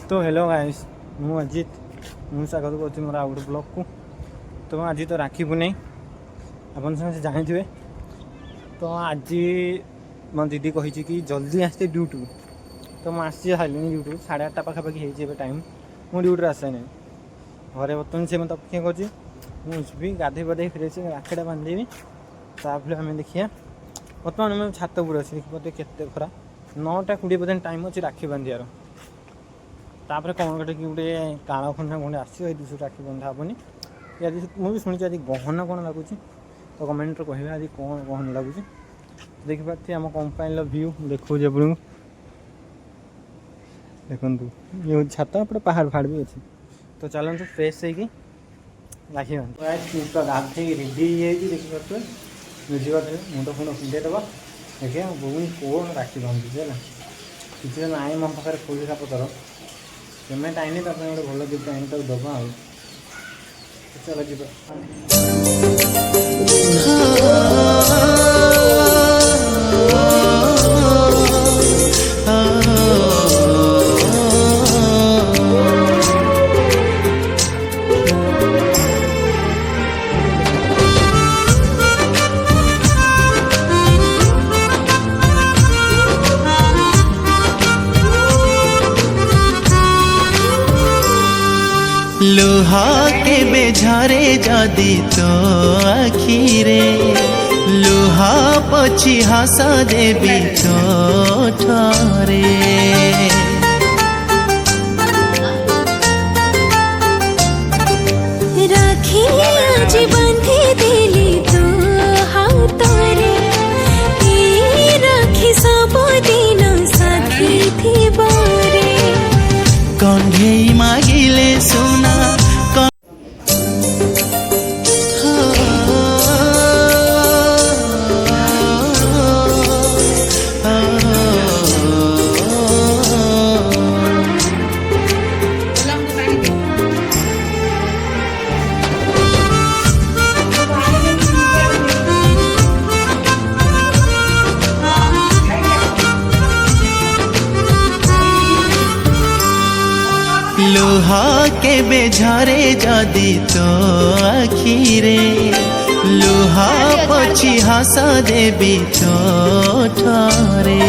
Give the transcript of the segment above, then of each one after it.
तो hello guys मु अजित मु स्वागत करुँच मोर आउ गोटे ब्लॉग को। तो आज तो राखी पूर्णिमा आपन समस्त जानते। तो आज मो दीदी कही कि जल्दी आसते ड्यूटी। तो मुझे आसी सारे ड्यूटी 8:30 पाखापाखि हो टाइम मु ड्यूटी आसे ना घरे बर्तमान से मत अपेक्षा करी गाधे पाधे फ्रेश राखीटा बांधेबी तापर आम देखिए। बर्तमान मैं छात उपर अच्छी देखिए केते खरा 9:20 टाइम अच्छी राखी बांधार। तापर कौन गोटे कि गोटे काल खंडा खंडे आसो दिशु राखी बंधा हेनी मुझे शुणी आज गहना कौन लगुच। तो कमेंट कहे आज कौन गहना लगुच देखिपे आम कंपानी व्यू देखो आपको देखु ये छात एपटे पहाड़ फाड़ भी अच्छे। तो चलते फ्रेश होगी राखी बांध गाधे रेडी देखिपे बुझीपारे मुंड फुंड कुंडेदबा देखिए बोनी कौन राखी बांधुचे है किसी ना मो पाखे पैसा पतर पेमेंट आईनी गोटे भल गिफ्ट आईनी दबा आ चल लुहा के बेझरे जदि तो आखिरे लुहा पछी हास देवी तो ठरे राखी आज बांधे देली तो हाथरे राखी सब दिन साथी थी बारे कंढे मागिले सुना लुहा के बेझरे जदि तो आखिरे लुहा पछी हास देवी तो ठरे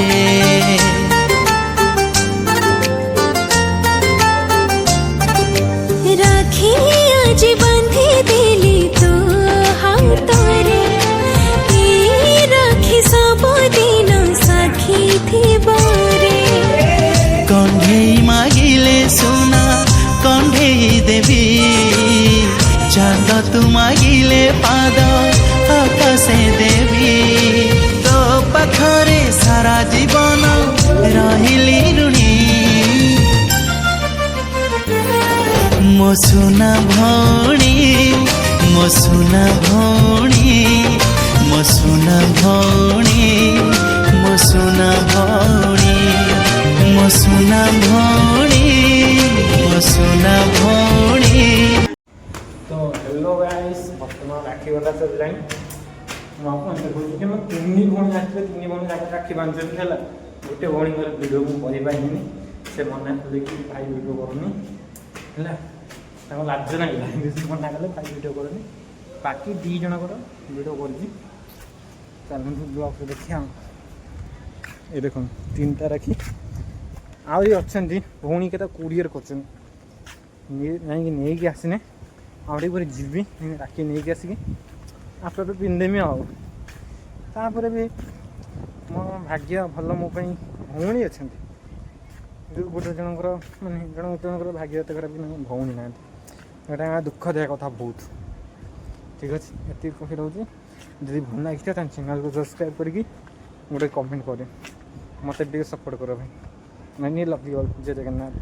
राखी आज बांधे देली तो हाथरे राखी सब दिन साथी थी बारे कंढे मागिले सुना कंढे देवी चांद तू मागिले पाद आकाशे देवी तो पाखरे सारा जीवन रहिली ऋणी मो सुना भौणी मो सुना भौणी मो सुना भौणी मो सुना भौणी मो सुना भौणी मो सुना भौणी। तो हेलो गाइस बर्तमान राखी बंधा सर मुझे देखिए मैं 3 भौणी आसते 3 भौणी राखी बांधुଛନ୍ତି है गोटे भौणी वीडियो मुझे पाइनि से मना कले कि भाई वीडियो करनी है लाज लगे मना कले भाई वीडियो करनी बाकी 2 जनकर वीडियो कर चलते ब्लॉग देखिए। ये देख 3टा राखी आहरी अच्छा भौणी के 20 कर आसने आउटे पर जीवी राखी नहीं आसिक आप पिंधेमी आपर भी मो भाग्य भल मो भौणी अच्छा गोटे जनकर मानने जनकर भाग्य एत खराब भौणी ना दुखदायक कथा बहुत। ठीक अच्छे ये कही रोचे जब भल लगी चैनल को सब्सक्राइब करके गोटे कमेंट करे मत सपोर्ट कर भाई। मैंने लव यू ऑल जय जगन्नाथ।